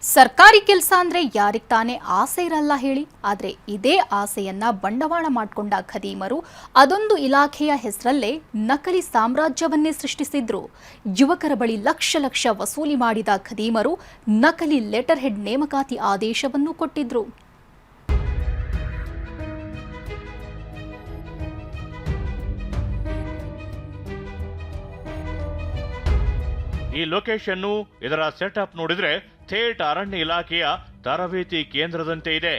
ಸರ್ಕಾರಿ ಕೆಲಸ ಅಂದ್ರೆ ಯಾರಿಗೆ ತಾನೇ ಆಸೆ ಇರಲ್ಲ ಹೇಳಿ. ಆದರೆ ಇದೇ ಆಸೆಯನ್ನ ಬಂಡವಾಳ ಮಾಡಿಕೊಂಡ ಖದೀಮರು ಅದೊಂದು ಇಲಾಖೆಯ ಹೆಸರಲ್ಲೇ ನಕಲಿ ಸಾಮ್ರಾಜ್ಯವನ್ನೇ ಸೃಷ್ಟಿಸಿದ್ರು. ಯುವಕರ ಬಳಿ ಲಕ್ಷ ಲಕ್ಷ ವಸೂಲಿ ಮಾಡಿದ ಖದೀಮರು ನಕಲಿ ಲೆಟರ್ ಹೆಡ್ ನೇಮಕಾತಿ ಆದೇಶವನ್ನು ಕೊಟ್ಟಿದ್ರು. ಈ ಲೊಕೇಶನ್ ಇದರ ಸೆಟಪ್ ನೋಡಿದ್ರೆ ಥೇಟ್ ಅರಣ್ಯ ಇಲಾಖೆಯ ತರಬೇತಿ ಕೇಂದ್ರದಂತೆ ಇದೆ.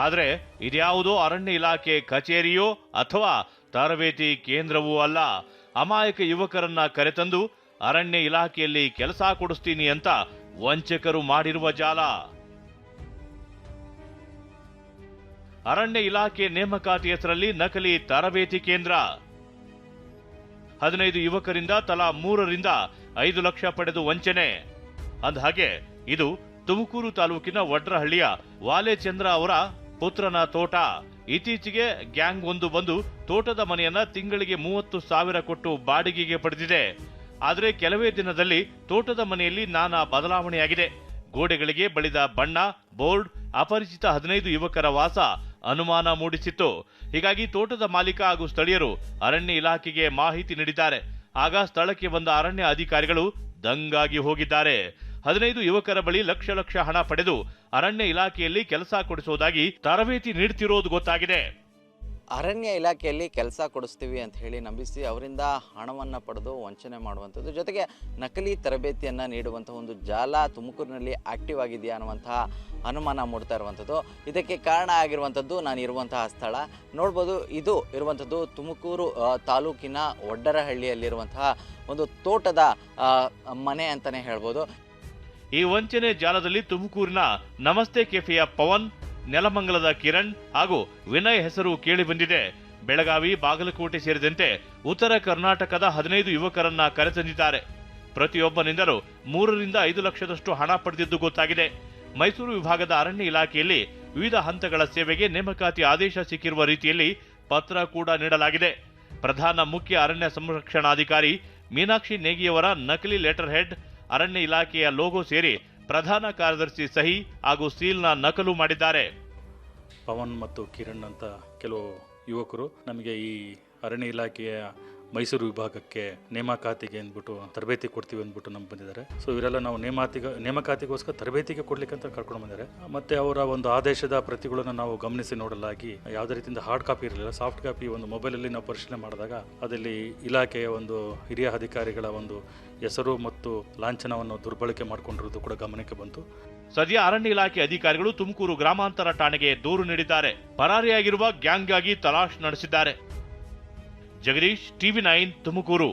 ಆದ್ರೆ ಇದ್ಯಾವುದೋ ಅರಣ್ಯ ಇಲಾಖೆ ಕಚೇರಿಯೋ ಅಥವಾ ತರಬೇತಿ ಕೇಂದ್ರವೂ ಅಲ್ಲ. ಅಮಾಯಕ ಯುವಕರನ್ನ ಕರೆತಂದು ಅರಣ್ಯ ಇಲಾಖೆಯಲ್ಲಿ ಕೆಲಸ ಕೊಡಿಸ್ತೀನಿ ಅಂತ ವಂಚಕರು ಮಾಡಿರುವ ಜಾಲ. ಅರಣ್ಯ ಇಲಾಖೆ ನೇಮಕಾತಿ ಹೆಸರಲ್ಲಿ ನಕಲಿ ತರಬೇತಿ ಕೇಂದ್ರ. 15 ಯುವಕರಿಂದ ತಲಾ 3 ರಿಂದ 5 ಲಕ್ಷ ಪಡೆದು ವಂಚನೆ. ಅಂದಹಾಗೆ ಇದು ತುಮಕೂರು ತಾಲೂಕಿನ ವಡ್ರಹಳ್ಳಿಯ ವಾಲೆಚಂದ್ರ ಅವರ ಪುತ್ರನ ತೋಟ. ಇತ್ತೀಚೆಗೆ ಗ್ಯಾಂಗ್ ಒಂದು ಬಂದು ತೋಟದ ಮನೆಯನ್ನ ತಿಂಗಳಿಗೆ 30,000 ಕೊಟ್ಟು ಬಾಡಿಗೆಗೆ ಪಡೆದಿದೆ. ಆದರೆ ಕೆಲವೇ ದಿನದಲ್ಲಿ ತೋಟದ ಮನೆಯಲ್ಲಿ ನಾನಾ ಬದಲಾವಣೆಯಾಗಿದೆ. ಗೋಡೆಗಳಿಗೆ ಬಳಿದ ಬಣ್ಣ, ಬೋರ್ಡ್, ಅಪರಿಚಿತ 15 ಯುವಕರ ವಾಸ ಅನುಮಾನ ಮೂಡಿಸಿತ್ತು. ಹೀಗಾಗಿ ತೋಟದ ಮಾಲೀಕ ಹಾಗೂ ಸ್ಥಳೀಯರು ಅರಣ್ಯ ಇಲಾಖೆಗೆ ಮಾಹಿತಿ ನೀಡಿದ್ದಾರೆ. ಆಗ ಸ್ಥಳಕ್ಕೆ ಬಂದ ಅರಣ್ಯ ಅಧಿಕಾರಿಗಳು ದಂಗಾಗಿ ಹೋಗಿದ್ದಾರೆ. 15 ಯುವಕರ ಬಳಿ ಲಕ್ಷ ಲಕ್ಷ ಹಣ ಪಡೆದು ಅರಣ್ಯ ಇಲಾಖೆಯಲ್ಲಿ ಕೆಲಸ ಕೊಡಿಸುವುದಾಗಿ ತರಬೇತಿ ನೀಡುತ್ತಿರೋದು ಗೊತ್ತಾಗಿದೆ. ಅರಣ್ಯ ಇಲಾಖೆಯಲ್ಲಿ ಕೆಲಸ ಕೊಡಿಸ್ತೀವಿ ಅಂತ ಹೇಳಿ ನಂಬಿಸಿ ಅವರಿಂದ ಹಣವನ್ನು ಪಡೆದು ವಂಚನೆ ಮಾಡುವಂಥದ್ದು, ಜೊತೆಗೆ ನಕಲಿ ತರಬೇತಿಯನ್ನು ನೀಡುವಂತಹ ಒಂದು ಜಾಲ ತುಮಕೂರಿನಲ್ಲಿ ಆಕ್ಟಿವ್ ಆಗಿದೆಯಾ ಅನ್ನುವಂತಹ ಅನುಮಾನ ಮೂಡ್ತಾ ಇರುವಂಥದ್ದು. ಇದಕ್ಕೆ ಕಾರಣ ಆಗಿರುವಂಥದ್ದು ನಾನು ಇರುವಂತಹ ಸ್ಥಳ ನೋಡ್ಬೋದು. ಇದು ಇರುವಂಥದ್ದು ತುಮಕೂರು ತಾಲೂಕಿನ ವಡ್ಡರಹಳ್ಳಿಯಲ್ಲಿರುವಂತಹ ಒಂದು ತೋಟದ ಮನೆ ಅಂತಲೇ ಹೇಳ್ಬೋದು. ಈ ವಂಚನೆ ಜಾಲದಲ್ಲಿ ತುಮಕೂರಿನ ನಮಸ್ತೆ ಕೆಫೆಯ ಪವನ್, ನೆಲಮಂಗಲದ ಕಿರಣ್ ಹಾಗೂ ವಿನಯ್ ಹೆಸರು ಕೇಳಿ ಬಂದಿದೆ. ಬೆಳಗಾವಿ, ಬಾಗಲಕೋಟೆ ಸೇರಿದಂತೆ ಉತ್ತರ ಕರ್ನಾಟಕದ 15 ಯುವಕರನ್ನ ಕರೆತಂದಿದ್ದಾರೆ. ಪ್ರತಿಯೊಬ್ಬನಿಂದಲೂ 3 ರಿಂದ 5 ಲಕ್ಷದಷ್ಟು ಹಣ ಪಡೆದಿದ್ದು ಗೊತ್ತಾಗಿದೆ. ಮೈಸೂರು ವಿಭಾಗದ ಅರಣ್ಯ ಇಲಾಖೆಯಲ್ಲಿ ವಿವಿಧ ಹಂತಗಳ ಸೇವೆಗೆ ನೇಮಕಾತಿ ಆದೇಶ ಸಿಕ್ಕಿರುವ ರೀತಿಯಲ್ಲಿ ಪತ್ರ ಕೂಡ ನೀಡಲಾಗಿದೆ. ಪ್ರಧಾನ ಮುಖ್ಯ ಅರಣ್ಯ ಸಂರಕ್ಷಣಾಧಿಕಾರಿ ಮೀನಾಕ್ಷಿ ನೇಗಿಯವರ ನಕಲಿ ಲೆಟರ್ ಹೆಡ್, ಅರಣ್ಯ ಇಲಾಖೆಯ ಲೋಗೋ ಸೇರಿ ಪ್ರಧಾನ ಕಾರ್ಯದರ್ಶಿ ಸಹಿ ಹಾಗೂ ಸೀಲ್ನ ನಕಲು ಮಾಡಿದ್ದಾರೆ. ಪವನ್ ಮತ್ತು ಕಿರಣ್ ಅಂತ ಕೆಲವು ಯುವಕರು ನಮಗೆ ಈ ಅರಣ್ಯ ಇಲಾಖೆಯ ಮೈಸೂರು ವಿಭಾಗಕ್ಕೆ ನೇಮಕಾತಿಗೆ ಅಂದ್ಬಿಟ್ಟು ತರಬೇತಿ ಕೊಡ್ತೀವಿ ಅಂದ್ಬಿಟ್ಟು ನಮ್ಗೆ ಬಂದಿದ್ದಾರೆ. ಸೊ ಇವರೆಲ್ಲ ನಾವು ನೇಮಕಾತಿಗೋಸ್ಕರ ತರಬೇತಿಗೆ ಕೊಡ್ಲಿಕ್ಕೆ ಅಂತ ಕರ್ಕೊಂಡು ಬಂದಿದ್ದಾರೆ. ಮತ್ತೆ ಅವರ ಒಂದು ಆದೇಶದ ಪ್ರತಿಗಳನ್ನು ನಾವು ಗಮನಿಸಿ ನೋಡಲಾಗಿ ಯಾವುದೇ ರೀತಿಯಿಂದ ಹಾರ್ಡ್ ಕಾಪಿ ಇರಲಿಲ್ಲ, ಸಾಫ್ಟ್ ಕಾಪಿ ಒಂದು ಮೊಬೈಲಲ್ಲಿ ನಾವು ಪರಿಶೀಲನೆ ಮಾಡಿದಾಗ ಅದರಲ್ಲಿ ಇಲಾಖೆಯ ಒಂದು ಹಿರಿಯ ಅಧಿಕಾರಿಗಳ ಒಂದು ಹೆಸರು ಮತ್ತು ಲಾಂಛನವನ್ನು ದುರ್ಬಳಕೆ ಮಾಡಿಕೊಂಡಿರುವುದು ಕೂಡ ಗಮನಕ್ಕೆ ಬಂತು. ಸದ್ಯ ಅರಣ್ಯ ಇಲಾಖೆ ಅಧಿಕಾರಿಗಳು ತುಮಕೂರು ಗ್ರಾಮಾಂತರ ಠಾಣೆಗೆ ದೂರು ನೀಡಿದ್ದಾರೆ. ಪರಾರಿಯಾಗಿರುವ ಗ್ಯಾಂಗ್ಗಾಗಿ ತಲಾಶ್ ನಡೆಸಿದ್ದಾರೆ. ಜಗದೀಶ್, TV9 ತುಮಕೂರು.